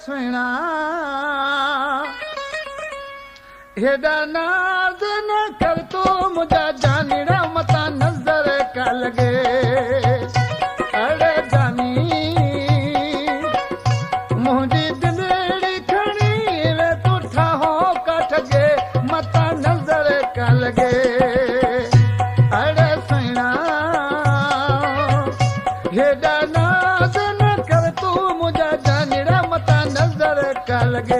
सुना हेॾा नाज़ न कर तूं मुंहिंजा जानीड़ा मतां नज़र का लॻे अड़े जानी मुंहिंजी दिलड़ी खणी वे तूं ठाहो काठ जे मतां नज़र का लॻे अड़े सुना हेॾा नाज़ न कर तूं मुंहिंजा जानीड़ा मतां नज़र का लॻे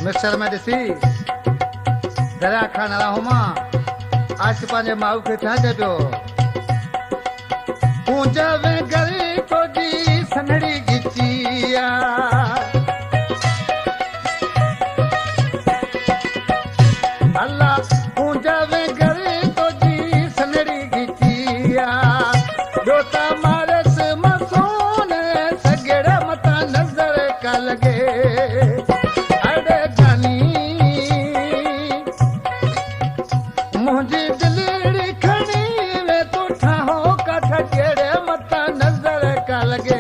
मिस्टर में ॾिसी दरिया खां न रहुमा आशिक़ पंहिंजे माउ खे छा चए पियो पूंज वे गरी तुंहिंजी सनड़ी गिचिया अल्लाह पूंज वे गरी तुंहिंजी सनड़ी गिचिया जो त मारस मसून सगेड़ा मतां नज़र का लॻे मुंहिंजी दिलड़ी खणी वे तूं ठाहो काठ जहिड़े मतां नज़र का लॻे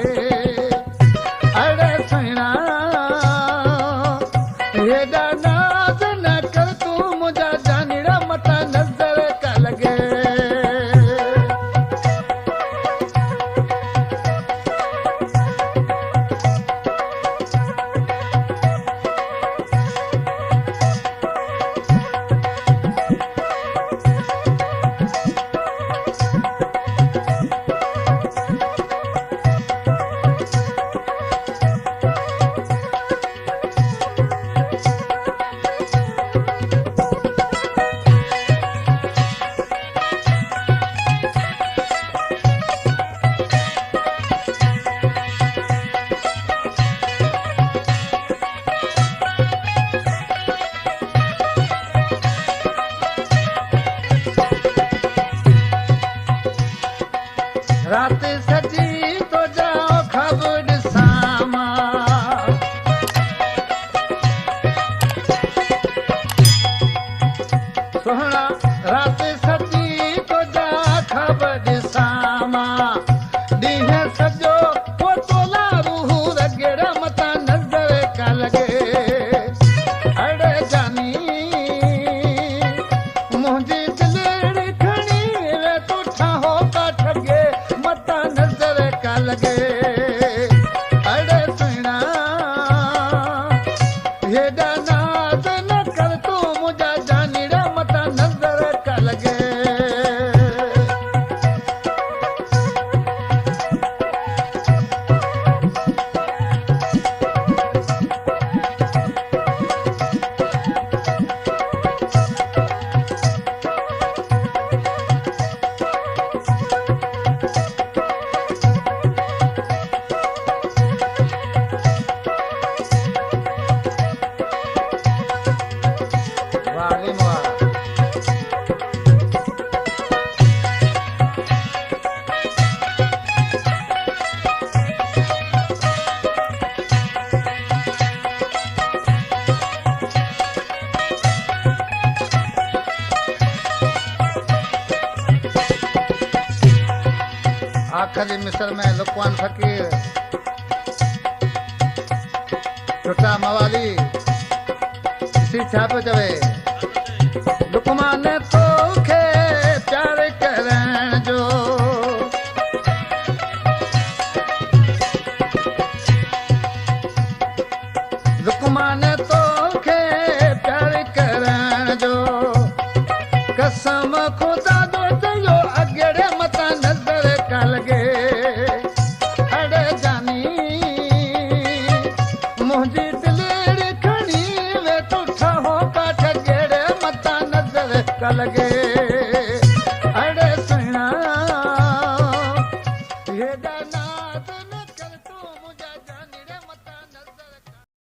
अड़े सुहिणा हेॾा नाज़ न कर तूं मुंहिंजा जानीड़ा मतां नज़र का लॻे रात सजी तो जाओ खबर सामा सोहना रात सजी तो जा खबर सामा दीह सजो वो तोला रूह रगड़ा मतां नज़र का लॻे अड़े जानी मुंहिंजी दिलड़ी खणी वे तूं ठाहो काठ गे मतां नज़र का लॻे अड़े सुहिणा हेॾा नाज़ न कर तूं मुंहिंजा जानीड़ा मतां नज़र का लॻे आखिरी मिस्र में लुकमान फकीर छुटा मवाली इसी छा पियो चवे लुकमान तोखे प्यार करण जो लुकमान तोखे प्यार करण जो कसम खुदा जो चयो अगड़े मतां नज़र का लॻे अड़े जानी का लगे अड़े सुना हे दाना